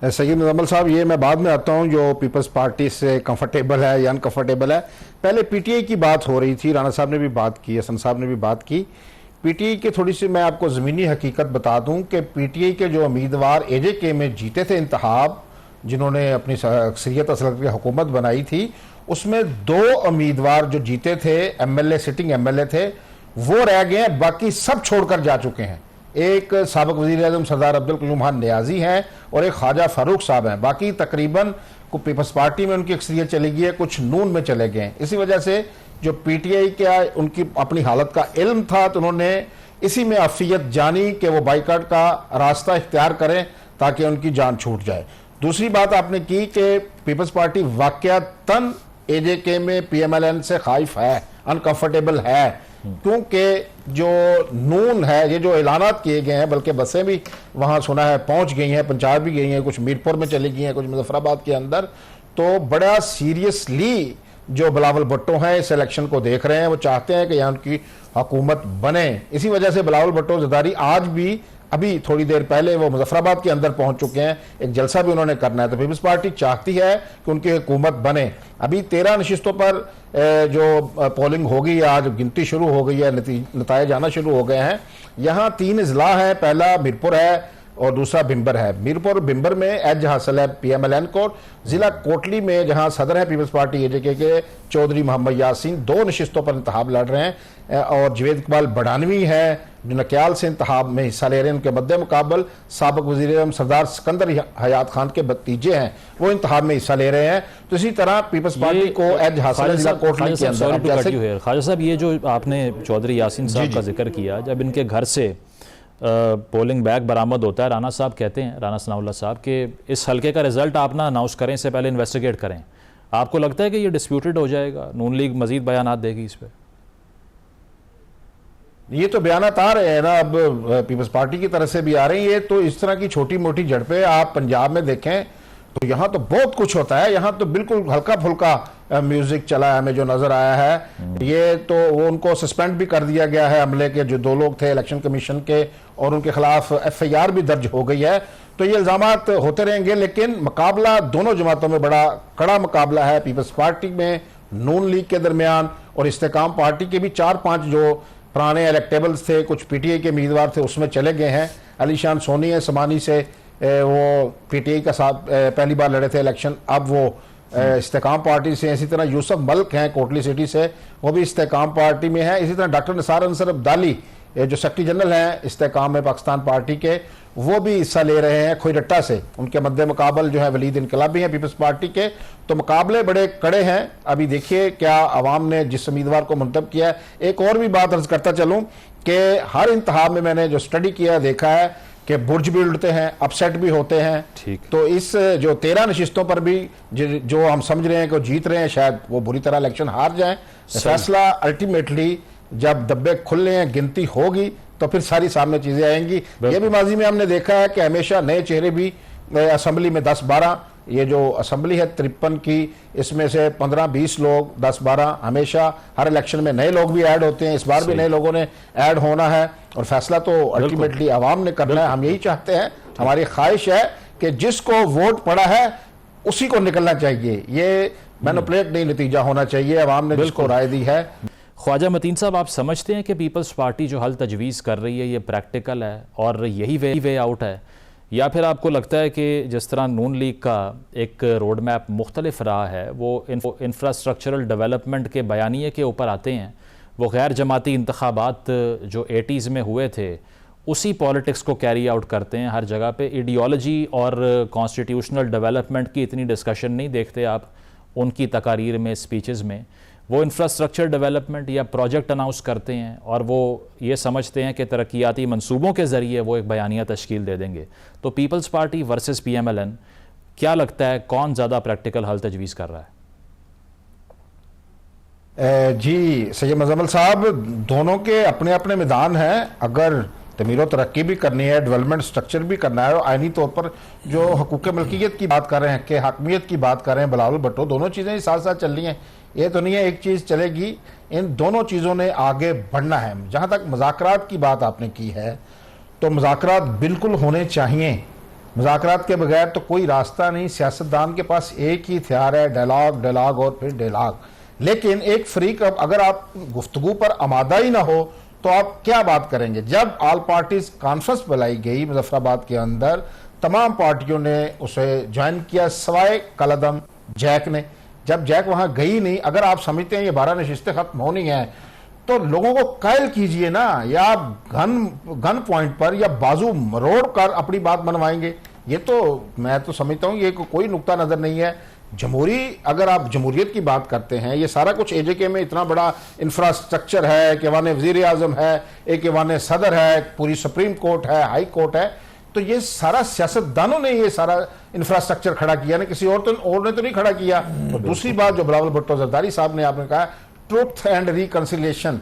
सैयद मुजम्मिल साहब, ये मैं बाद में आता हूँ जो पीपल्स पार्टी से कंफर्टेबल है या अनकंफर्टेबल है। पहले पीटीआई की बात हो रही थी, राणा साहब ने भी बात की, हसन साहब ने भी बात की। पीटीआई की थोड़ी सी मैं आपको ज़मीनी हकीकत बता दूं कि पीटीआई के जो उम्मीदवार एजेके में जीते थे इंतखाब, जिन्होंने अपनी अक्सरियत असल करके हुकूमत बनाई थी, उसमें 2 उम्मीदवार जो जीते थे एमएलए, सिटिंग एमएलए थे, वो रह गए हैं, बाकी सब छोड़कर जा चुके हैं। एक साबिक वज़ीर आज़म सरदार अब्दुल कयूम खान नियाज़ी हैं और एक ख्वाजा फारूक साहब हैं। बाकी तकरीबन को पीपल्स पार्टी में उनकी अक्सरियत चली गई है, कुछ नून में चले गए हैं। इसी वजह से जो पीटीआई का उनकी अपनी हालत का इल्म था तो उन्होंने इसी में अफियत जानी कि वो बाइकाट का रास्ता इख्तियार करें ताकि उनकी जान छूट जाए। दूसरी बात आपने की कि पीपल्स पार्टी वाकयातन एजेके में पीएमएलएन से खाइफ है, अनकंफर्टेबल है, क्योंकि जो नून है, ये जो ऐलानात किए गए हैं, बल्कि बसें भी वहाँ सुना है पहुँच गई हैं, पंजाब भी गई हैं, कुछ मीरपुर में चली गई हैं, कुछ मुजफ्फराबाद के अंदर, तो बड़ा सीरियसली जो बिलावल भुट्टो हैं इस इलेक्शन को देख रहे हैं। वो चाहते हैं कि यहाँ उनकी हुकूमत बने। इसी वजह से बिलावल भुट्टो ज़रदारी आज भी, अभी थोड़ी देर पहले वो मुजफ्फराबाद के अंदर पहुंच चुके हैं, एक जलसा भी उन्होंने करना है। तो पीपल्स पार्टी चाहती है कि उनकी हुकूमत बने। अभी 13 नशिस्तों पर जो पोलिंग होगी, आज गिनती शुरू हो गई है, नतीजे आना शुरू हो गए हैं। यहाँ 3 अजला हैं, पहला मीरपुर है और दूसरा भिम्बर है। मीरपुर भिम्बर में एज हासिल है पीएमएलएन को। जिला कोटली में जहां सदर है पीपल्स पार्टी एजेके के चौधरी मोहम्मद यासीन, 2 नशिस्तों पर इंतखाब लड़ रहे हैं और जवेद इकबाल बड़ानवी है जो नक्याल से इंतखाब में हिस्सा ले रहे हैं। उनके मद्दे मुकाबल साबिक वज़ीर आज़म सरदार सिकंदर हयात खान के भतीजे हैं, वो इंतखाब में हिस्सा ले रहे हैं। तो इसी तरह पीपल्स पार्टी को एज हासिल है जिला कोटली के अंदर। ख्वाजा साहब, ये जो आपने चौधरी यासीन साहब का जिक्र किया, जब इनके घर से पोलिंग बैग बरामद होता है, राणा साहब कहते हैं, राणा सनाउल्लाह साहब, कि इस हल्के का रिजल्ट आप ना अनाउंस करें, इससे पहले इन्वेस्टिगेट करें। आपको लगता है कि ये डिस्प्यूटेड हो जाएगा, नून लीग मजीद बयानात देगी इस पर? ये तो बयानात आ रहे हैं ना, अब पीपल्स पार्टी की तरफ से भी आ रही है। तो इस तरह की छोटी मोटी झड़पें आप पंजाब में देखें तो यहाँ तो बहुत कुछ होता है। यहाँ तो बिल्कुल हल्का फुल्का म्यूजिक चला है, हमें जो नजर आया है। ये तो वो उनको सस्पेंड भी कर दिया गया है, अमले के जो 2 लोग थे इलेक्शन कमीशन के, और उनके खिलाफ एफआईआर भी दर्ज हो गई है। तो ये इल्जामात होते रहेंगे, लेकिन मुकाबला दोनों जमातों में बड़ा कड़ा मुकाबला है। पीपल्स पार्टी में नून लीग के दरमियान और इस्तेकाम पार्टी के भी 4-5 जो पुराने इलेक्टेबल्स थे, कुछ पीटीआई के उम्मीदवार थे, उसमें चले गए हैं। अली शान सोनी है समानी से, वो पीटीआई का साथ पहली बार लड़े थे इलेक्शन, अब वो इस्तेकाम पार्टी से। इसी तरह यूसुफ मल्क हैं कोटली सिटी से, वो भी इस्तेकाम पार्टी में है। इसी तरह डॉक्टर निसार अंसर अब्दाली जो सेक्रेटरी जनरल हैं इस्तेकाम में पाकिस्तान पार्टी के, वो भी हिस्सा ले रहे हैं खोईरट्टा से। उनके मद्दे मुकाबल जो है वलीद इनकलाबी हैं पीपल्स पार्टी के। तो मुकाबले बड़े कड़े हैं। अभी देखिए क्या आवाम ने जिस उम्मीदवार को मुंतब किया है। एक और भी बात अर्ज करता चलूँ कि हर इंतखाब में मैंने जो स्टडी किया देखा है कि बुर्ज भी उड़ते हैं, अपसेट भी होते हैं। ठीक। तो इस जो 13 नशिस्तों पर भी जो हम समझ रहे हैं कि जीत रहे हैं, शायद वो बुरी तरह इलेक्शन हार जाएं। फैसला अल्टीमेटली जब डब्बे खुलने हैं, गिनती होगी, तो फिर सारी सामने चीजें आएंगी। ये भी माजी में हमने देखा है कि हमेशा नए चेहरे भी असेंबली में 10-12, ये जो असेंबली है 53 की, इसमें से 15-20 लोग, 10-12 हमेशा हर इलेक्शन में नए लोग भी ऐड होते हैं। इस बार भी नए लोगों ने ऐड होना है और फैसला तो अल्टीमेटली आवाम ने करना है। हम यही चाहते हैं, हमारी ख्वाहिश है कि जिसको वोट पड़ा है उसी को निकलना चाहिए। ये मैनिपुलेट नहीं नतीजा होना चाहिए, आवाम ने जिसको राय दी है। ख्वाजा मतीन साहब, आप समझते हैं कि पीपल्स पार्टी जो हल तजवीज़ कर रही है ये प्रैक्टिकल है और यही वे आउट है, या फिर आपको लगता है कि जिस तरह नून लीग का एक रोड मैप मुख्तलिफ रहा है, वो इंफ्रास्ट्रक्चरल डेवलपमेंट के बयानिए के ऊपर आते हैं, वो गैर जमाती इंतखाबात जो 80s में हुए थे उसी पॉलिटिक्स को कैरी आउट करते हैं हर जगह पे? आइडियोलॉजी और कॉन्स्टिट्यूशनल डेवलपमेंट की इतनी डिस्कशन नहीं देखते आप उनकी तकारीर में, स्पीचेस में? वो इंफ्रास्ट्रक्चर डेवलपमेंट या प्रोजेक्ट अनाउंस करते हैं और वो ये समझते हैं कि तरक्याती मंसूबों के ज़रिए वो एक बयानिया तश्कील दे देंगे। तो पीपल्स पार्टी वर्सेस पीएमएलएन, क्या लगता है कौन ज़्यादा प्रैक्टिकल हल तजवीज़ कर रहा है? जी सैयद मुजम्मिल साहब, दोनों के अपने अपने मैदान हैं। अगर तमीर तरक्की भी करनी है, डेवलपमेंट स्ट्रक्चर भी करना है, और आइनी तौर पर जो हकूक़ मिल्कियत की बात कर रहे हैं, कि हकमियत की बात कर रहे हैं बिलावल भुट्टो, दोनों चीज़ें साथ साथ चल रही हैं। ये तो नहीं है एक चीज़ चलेगी, इन दोनों चीज़ों ने आगे बढ़ना है। जहाँ तक मुज़ाकरात की बात आपने की है, तो मुज़ाकरात बिल्कुल होने चाहिए, मुज़ाकरात के बगैर तो कोई रास्ता नहीं। सियासतदान के पास एक ही हथियार है, डायलॉग, डायलॉग और फिर डायलॉग। लेकिन एक फ्रीक, अब अगर आप गुफ्तगू पर आमादा ही ना हो तो आप क्या बात करेंगे। जब ऑल पार्टीज कॉन्फ्रेंस बुलाई गई मुजफ्फराबाद के अंदर, तमाम पार्टियों ने उसे ज्वाइन किया सिवाय कलदम जैक ने। जब जैक वहां गई नहीं, अगर आप समझते हैं ये 12 नशिस्तें खत्म होनी है तो लोगों को कायल कीजिए ना, या आप गन पॉइंट पर या बाजू मरोड़ कर अपनी बात मनवाएंगे। ये तो मैं तो समझता हूँ ये कोई नुक्ता नजर नहीं है। जमहूरी, अगर आप जमहूरियत की बात करते हैं, ये सारा कुछ एजेके में इतना बड़ा इंफ्रास्ट्रक्चर है कि वाने वजीर आजम है, एक वाने सदर है, पूरी सुप्रीम कोर्ट है, हाई कोर्ट है, तो ये सारा सियासतदानों ने ये सारा इंफ्रास्ट्रक्चर खड़ा किया ना, किसी और ने तो नहीं खड़ा किया। तो दूसरी बात जो बिलावल भुट्टो जरदारी साहब ने आपने कहा, ट्रुथ एंड रिकंसिलिएशन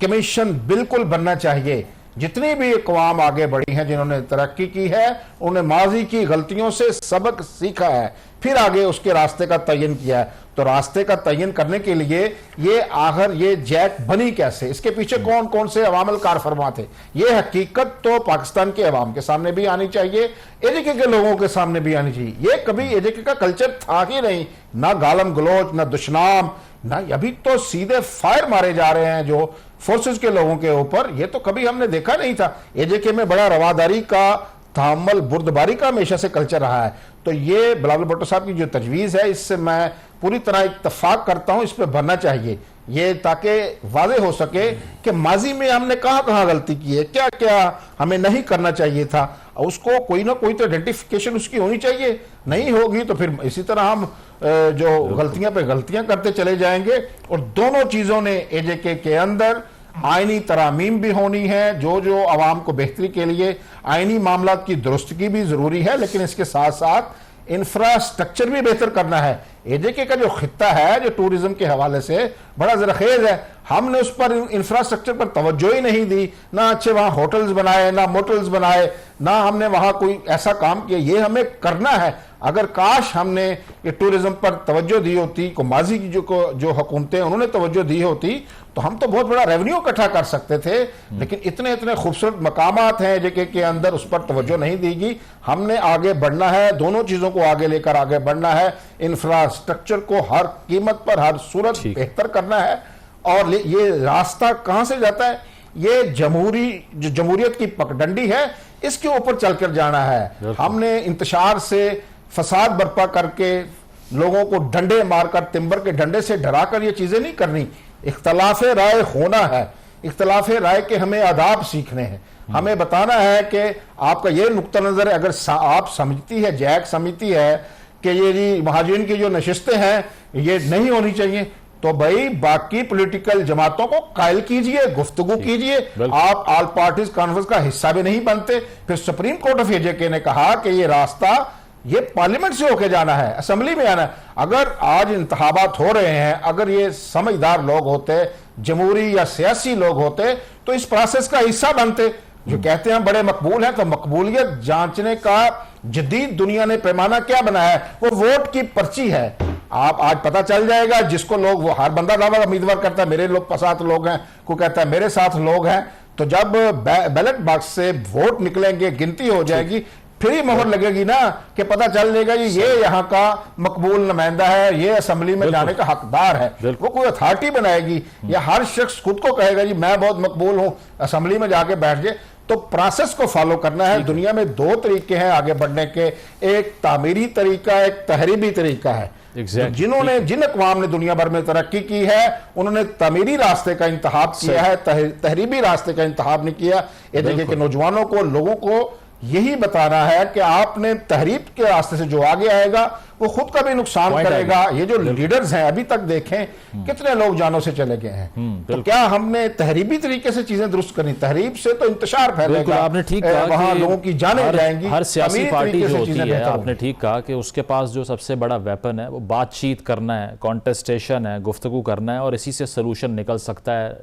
कमीशन बिल्कुल बनना चाहिए। जितनी भी अक़वाम आगे बढ़ी हैं, जिन्होंने तरक्की की है, उन्होंने माजी की गलतियों से सबक सीखा है, फिर आगे उसके रास्ते का तयन किया है। तो रास्ते का तयन करने के लिए ये आखिर ये जैक बनी कैसे, इसके पीछे कौन कौन से अवामल कार फरमा थे, ये हकीकत तो पाकिस्तान के अवाम के सामने भी आनी चाहिए, एजेके के लोगों के सामने भी आनी चाहिए। ये कभी एजेके का कल्चर था ही नहीं, ना गालम गलोच, ना दुश्मनाम, ना अभी तो सीधे फायर मारे जा रहे हैं जो फोर्सेस के लोगों के ऊपर। ये तो कभी हमने देखा नहीं था। एजेके में बड़ा रवादारी का, तहम्मुल, बुर्दबारी का हमेशा से कल्चर रहा है। तो ये बिलावल भुट्टो साहब की जो तजवीज़ है, इससे मैं पूरी तरह इत्तफाक करता हूं, इस पर बनना चाहिए ये, ताकि वाज़े हो सके कि माजी में हमने कहां कहां गलती की है, क्या क्या हमें नहीं करना चाहिए था। उसको कोई ना कोई तो आइडेंटिफिकेशन उसकी होनी चाहिए। नहीं होगी तो फिर इसी तरह हम जो गलतियां पे गलतियां करते चले जाएंगे। और दोनों चीजों ने एजेके के अंदर आईनी तरामीम भी होनी है, जो आवाम को बेहतरी के लिए आईनी मामला की दुरुस्तगी भी जरूरी है, लेकिन इसके साथ साथ इंफ्रास्ट्रक्चर भी बेहतर करना है। एजेके का जो खित्ता है, जो टूरिज्म के हवाले से बड़ा जरखेज है, हमने उस पर इंफ्रास्ट्रक्चर पर तवज्जो ही नहीं दी। ना अच्छे वहां होटल्स बनाए, ना मोटल्स बनाए, ना हमने वहां कोई ऐसा काम किया। ये हमें करना है। अगर काश हमने ये टूरिज्म पर तवज्जो दी होती, को माजी की जो हुकूमतें उन्होंने तवज्जो दी होती, तो हम तो बहुत बड़ा रेवेन्यू इकट्ठा कर सकते थे। लेकिन इतने इतने खूबसूरत मकामात हैं जेके के अंदर, उस पर तवज्जो नहीं देगी। हमने आगे बढ़ना है, दोनों चीजों को आगे लेकर आगे बढ़ना है। इंफ्रास्ट्रक्चर को हर कीमत पर, हर सूरत बेहतर करना है। और ये रास्ता कहां से जाता है? ये जो जमहूरियत की पगडंडी है, इसके ऊपर चलकर जाना है। हमने इंतशार से, फसाद बर्पा करके, लोगों को डंडे मारकर, तिम्बर के डंडे से डराकर ये चीजें नहीं करनी। इख्तलाफ राय होना है, इख्तलाफ राय के हमें आदाब सीखने हैं। हमें बताना है कि आपका ये नुक्ता नजर है, अगर आप समझती है, जैक समझती है कि ये जी महाजिन की जो नशिस्तें हैं ये नहीं होनी चाहिए, तो भाई बाकी पॉलिटिकल जमातों को कायल कीजिए, गुफ्तगू कीजिए। आप ऑल पार्टीज कॉन्फ्रेंस का हिस्सा भी नहीं बनते। फिर सुप्रीम कोर्ट ऑफ एजेके ने कहा कि ये रास्ता ये पार्लियामेंट से होके जाना है, असेंबली में आना है। अगर आज इंतखाबात हो रहे हैं, अगर ये समझदार लोग होते, जमहूरी या सियासी लोग होते, तो इस प्रोसेस का हिस्सा बनते। जो कहते हैं बड़े मकबूल हैं, तो मकबूलियत जांचने का जदीद दुनिया ने पैमाना क्या बनाया है? वो वोट की पर्ची है। आप आज पता चल जाएगा, जिसको लोग, वो हर बंदा दावा उम्मीदवार करता है मेरे लोग साथ लोग हैं, कोई कहता है मेरे साथ लोग हैं। तो जब बैलेट बॉक्स से वोट निकलेंगे, गिनती हो जाएगी, फिर ही मोहर लगेगी ना, कि पता चल जाएगा ये यहाँ का मकबूल नुमाइंदा है, ये असेंबली में जाने का हकदार है। वो कोई अथॉरिटी बनाएगी या हर शख्स खुद को कहेगा जी मैं बहुत मकबूल हूं, असेंबली में जाके बैठ जाए। तो प्रोसेस को फॉलो करना है। दुनिया में दो तरीके हैं आगे बढ़ने के, एक तामीरी तरीका, एक तहरीबी तरीका है। जिन्होंने, जिन अक़वाम ने दुनिया भर में तरक्की की है, उन्होंने तमीरी रास्ते का इंतखाब किया है, तहरीबी रास्ते का इंतखाब नहीं किया। ये देखिए कि नौजवानों को, लोगों को यही बताना है कि आपने तहरीब के रास्ते से जो आगे आएगा वो खुद का भी नुकसान करेगा। ये जो लीडर्स हैं, अभी तक देखें कितने लोग जानों से चले गए हैं। तो क्या हमने तहरीबी तरीके से चीजें दुरुस्त करनी? तहरीब से तो इंतशार फैलेगा, आपने ठीक कहा, वहां लोगों की जानें जाएंगी। हर सियासी पार्टी जो होती है, आपने ठीक कहा कि उसके पास जो सबसे बड़ा वेपन है वो बातचीत करना है, कॉन्टेस्टेशन है, गुफ्तगू करना है, और इसी से सोल्यूशन निकल सकता है।